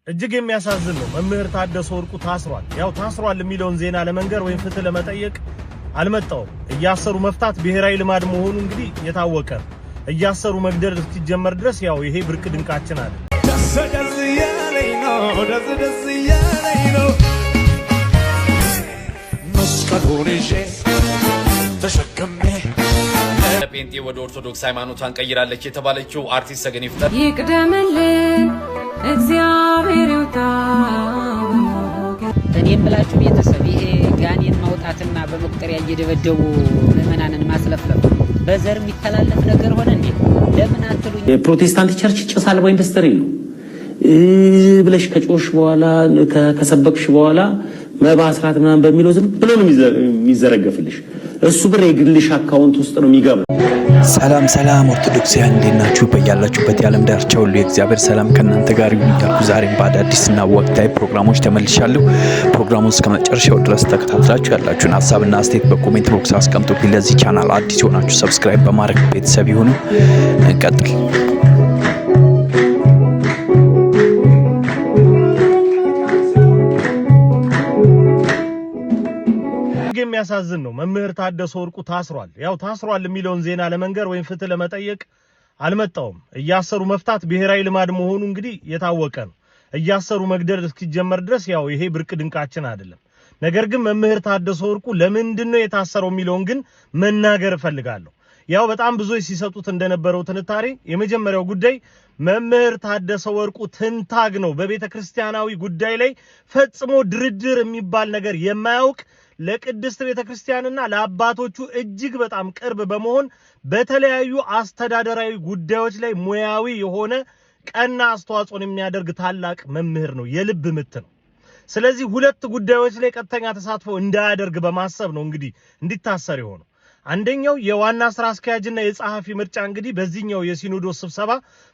እጅግ የሚያሳዝን ነው። መምህር ታደሰ ወርቁ ታስሯል። ያው ታስሯል የሚለውን ዜና ለመንገር ወይም ፍትህ ለመጠየቅ አልመጣውም። እያሰሩ መፍታት ብሔራዊ ልማድ መሆኑ እንግዲህ የታወቀ ነው። እያሰሩ መግደል እስኪጀመር ድረስ ያው ይሄ ብርቅ ድንቃችን አለ። ደስ ያለኝ ነው መስቀሉን ይዤ ተሸክሜ ጴንጤ ወደ ኦርቶዶክስ ሃይማኖቷን ቀይራለች የተባለችው አርቲስት ሰገን ይፍጠር ይቅደምልን እግዚአብሔር ይውጣው። እኔም ብላችሁ ቤተሰብ ይሄ ጋኔን ማውጣትና በመቁጠሪያ እየደበደቡ ምዕመናንን ማስለፍለፍ በዘር የሚተላለፍ ነገር ሆነ እንዴ? ለምን አትሉኝ? የፕሮቴስታንት ቸርች ጭስ አልባ ኢንዱስትሪ ነው ብለሽ ከጮሽ በኋላ ከሰበክሽ በኋላ መባ አስራት ምናምን በሚለው ዝም ብሎ ነው የሚዘረገፍልሽ። እሱ ብር የግልሽ አካውንት ውስጥ ነው የሚገባው። ሰላም ኦርቶዶክሳውያን እንዴት ናችሁ? በያላችሁበት የዓለም ዳርቻ ሁሉ የእግዚአብሔር ሰላም ከእናንተ ጋር ይሁን እያልኩ ዛሬም በአዳዲስና ወቅታዊ ፕሮግራሞች ተመልሻለሁ። ፕሮግራሙን እስከ መጨረሻው ድረስ ተከታትላችሁ ያላችሁን ሀሳብና አስተያየት በኮሜንት ቦክስ አስቀምጡልኝ። ለዚህ ቻናል አዲስ የሆናችሁ ሰብስክራይብ በማድረግ ቤተሰብ ይሁኑ። እንቀጥል። የሚያሳዝን ነው። መምህር ታደሰ ወርቁ ታስሯል። ያው ታስሯል የሚለውን ዜና ለመንገር ወይም ፍትህ ለመጠየቅ አልመጣውም። እያሰሩ መፍታት ብሔራዊ ልማድ መሆኑ እንግዲህ የታወቀ ነው። እያሰሩ መግደል እስኪጀመር ድረስ ያው ይሄ ብርቅ ድንቃችን አይደለም። ነገር ግን መምህር ታደሰ ወርቁ ለምንድነው የታሰረው የሚለውን ግን መናገር እፈልጋለሁ። ያው በጣም ብዙዎች ሲሰጡት እንደነበረው ትንታሬ የመጀመሪያው ጉዳይ መምህር ታደሰ ወርቁ ትንታግ ነው። በቤተክርስቲያናዊ ጉዳይ ላይ ፈጽሞ ድርድር የሚባል ነገር የማያውቅ ለቅድስት ቤተክርስቲያንና ለአባቶቹ እጅግ በጣም ቅርብ በመሆን በተለያዩ አስተዳደራዊ ጉዳዮች ላይ ሙያዊ የሆነ ቀና አስተዋጽኦን የሚያደርግ ታላቅ መምህር ነው። የልብ ምት ነው። ስለዚህ ሁለት ጉዳዮች ላይ ቀጥተኛ ተሳትፎ እንዳያደርግ በማሰብ ነው እንግዲህ እንዲታሰር የሆነው። አንደኛው የዋና ስራ አስኪያጅና የጸሐፊ ምርጫ እንግዲህ በዚህኛው የሲኖዶስ ስብሰባ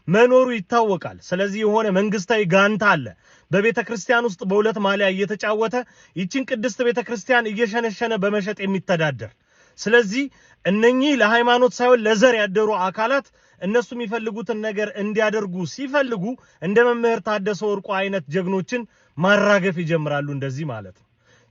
መኖሩ ይታወቃል። ስለዚህ የሆነ መንግስታዊ ጋንታ አለ በቤተክርስቲያን ውስጥ በሁለት ማሊያ እየተጫወተ ይችን ቅድስት ቤተክርስቲያን እየሸነሸነ በመሸጥ የሚተዳደር። ስለዚህ እነኚህ ለሃይማኖት ሳይሆን ለዘር ያደሩ አካላት እነሱ የሚፈልጉትን ነገር እንዲያደርጉ ሲፈልጉ እንደ መምህር ታደሰ ወርቁ አይነት ጀግኖችን ማራገፍ ይጀምራሉ። እንደዚህ ማለት ነው።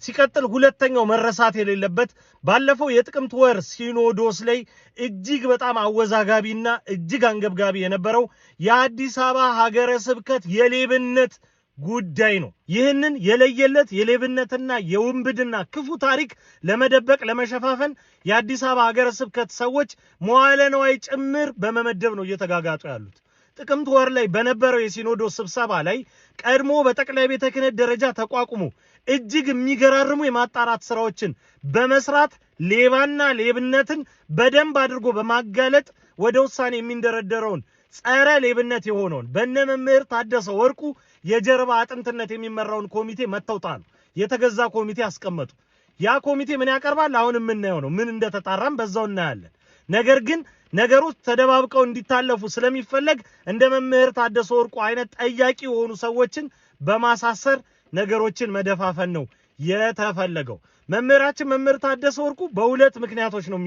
ሲቀጥል ሁለተኛው መረሳት የሌለበት ባለፈው የጥቅምት ወር ሲኖዶስ ላይ እጅግ በጣም አወዛጋቢና እጅግ አንገብጋቢ የነበረው የአዲስ አበባ ሀገረ ስብከት የሌብነት ጉዳይ ነው። ይህንን የለየለት የሌብነትና የውንብድና ክፉ ታሪክ ለመደበቅ ለመሸፋፈን የአዲስ አበባ ሀገረ ስብከት ሰዎች መዋዕለ ንዋይ ጭምር በመመደብ ነው እየተጋጋጡ ያሉት። ጥቅምት ወር ላይ በነበረው የሲኖዶስ ስብሰባ ላይ ቀድሞ በጠቅላይ ቤተ ክህነት ደረጃ ተቋቁሞ እጅግ የሚገራርሙ የማጣራት ስራዎችን በመስራት ሌባና ሌብነትን በደንብ አድርጎ በማጋለጥ ወደ ውሳኔ የሚንደረደረውን ጸረ ሌብነት የሆነውን በእነ መምህር ታደሰ ወርቁ የጀርባ አጥንትነት የሚመራውን ኮሚቴ መተውጣሉ። የተገዛ ኮሚቴ አስቀመጡ። ያ ኮሚቴ ምን ያቀርባል? አሁን የምናየው ነው። ምን እንደተጣራም በዛው እናያለን። ነገር ግን ነገሮች ተደባብቀው እንዲታለፉ ስለሚፈለግ እንደ መምህር ታደሰ ወርቁ አይነት ጠያቂ የሆኑ ሰዎችን በማሳሰር ነገሮችን መደፋፈን ነው የተፈለገው። መምህራችን መምህር ታደሰ ወርቁ በሁለት ምክንያቶች ነው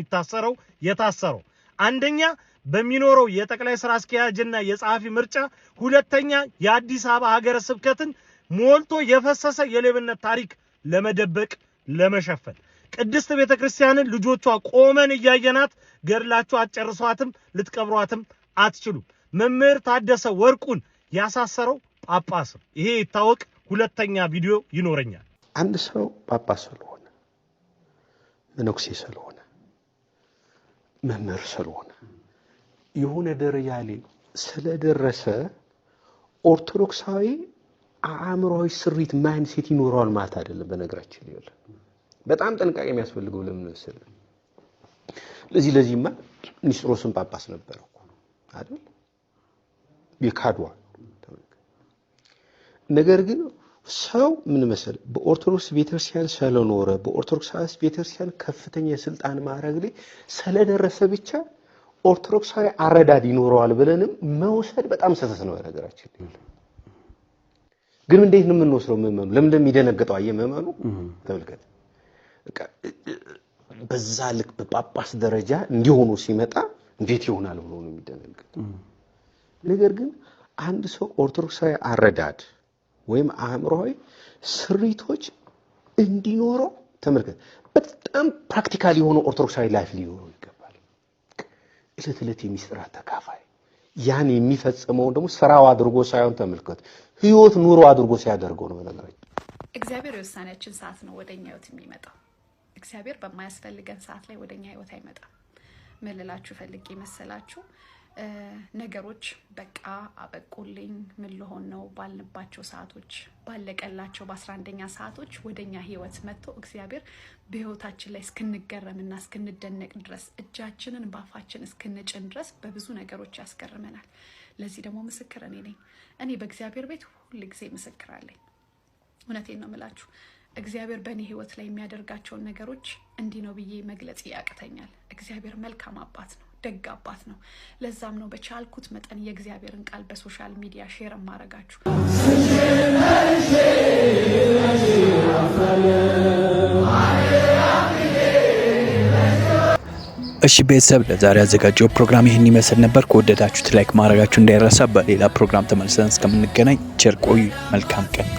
የታሰረው። አንደኛ በሚኖረው የጠቅላይ ስራ አስኪያጅና የጸሐፊ ምርጫ፣ ሁለተኛ የአዲስ አበባ ሀገረ ስብከትን ሞልቶ የፈሰሰ የሌብነት ታሪክ ለመደበቅ ለመሸፈን። ቅድስት ቤተክርስቲያንን ልጆቿ ቆመን እያየናት ገድላችሁ አትጨርሷትም፣ ልትቀብሯትም አትችሉም። መምህር ታደሰ ወርቁን ያሳሰረው ጳጳስ ነው። ይሄ ይታወቅ። ሁለተኛ ቪዲዮ ይኖረኛል። አንድ ሰው ጳጳስ ስለሆነ መነኩሴ ስለሆነ መምህር ስለሆነ የሆነ ደረጃ ላይ ስለደረሰ ኦርቶዶክሳዊ አእምሮአዊ ስሪት ማይንድሴት ይኖረዋል ማለት አይደለም። በነገራችን ላይ በጣም ጥንቃቄ የሚያስፈልገው ለምን መሰለህ? ለዚህማ ኒስጥሮስን ጳጳስ ነበረው አይደል? ይካዷል። ነገር ግን ሰው ምን መሰለህ በኦርቶዶክስ ቤተክርስቲያን ስለኖረ በኦርቶዶክስ ቤተክርስቲያን ከፍተኛ የስልጣን ማዕረግ ላይ ስለደረሰ ብቻ ኦርቶዶክሳዊ አረዳድ ይኖረዋል ብለንም መውሰድ በጣም ስህተት ነው። በነገራችን ላይ ግን እንዴት ነው የምንወስደው? መመኑ ለምን እንደሚደነግጠው አየመመኑ ተመልከት። በዛ ልክ በጳጳስ ደረጃ እንዲሆኑ ሲመጣ እንዴት ይሆናል ብሎ ነው የሚደነግጠው። ነገር ግን አንድ ሰው ኦርቶዶክሳዊ አረዳድ ወይም አእምሮዊ ስሪቶች እንዲኖረው ተመልከት። በጣም ፕራክቲካሊ የሆነ ኦርቶዶክሳዊ ላይፍ ሊኖረው ይገባል። እለት እለት የሚስጥራት ተካፋይ ያን የሚፈጽመው ደግሞ ስራው አድርጎ ሳይሆን ተመልከት ህይወት ኑሮ አድርጎ ሲያደርገው ነው ማለት ነው። እግዚአብሔር የውሳኔያችን ሰዓት ነው ወደኛ ህይወት የሚመጣው። እግዚአብሔር በማያስፈልገን ሰዓት ላይ ወደኛ ህይወት አይመጣም። መልላችሁ ፈልጌ መሰላችሁ ነገሮች በቃ አበቁልኝ ምን ልሆን ነው ባልንባቸው ሰዓቶች ባለቀላቸው በ11ኛ ሰዓቶች ወደኛ ህይወት መጥቶ እግዚአብሔር በህይወታችን ላይ እስክንገረምና እስክንደነቅ ድረስ እጃችንን ባፋችን እስክንጭን ድረስ በብዙ ነገሮች ያስገርመናል። ለዚህ ደግሞ ምስክር እኔ ነኝ። እኔ በእግዚአብሔር ቤት ሁሉ ጊዜ ምስክር አለኝ። እውነቴን ነው የምላችሁ። እግዚአብሔር በእኔ ህይወት ላይ የሚያደርጋቸውን ነገሮች እንዲህ ነው ብዬ መግለጽ ያቅተኛል። እግዚአብሔር መልካም አባት ነው፣ ደግ አባት ነው። ለዛም ነው በቻልኩት መጠን የእግዚአብሔርን ቃል በሶሻል ሚዲያ ሼር ማረጋችሁ። እሺ ቤተሰብ ለዛሬ ያዘጋጀው ፕሮግራም ይህን ይመስል ነበር። ከወደዳችሁት ላይክ ማድረጋችሁ እንዳይረሳ። በሌላ ፕሮግራም ተመልሰን እስከምንገናኝ ቸር ቆዩ። መልካም ቀን።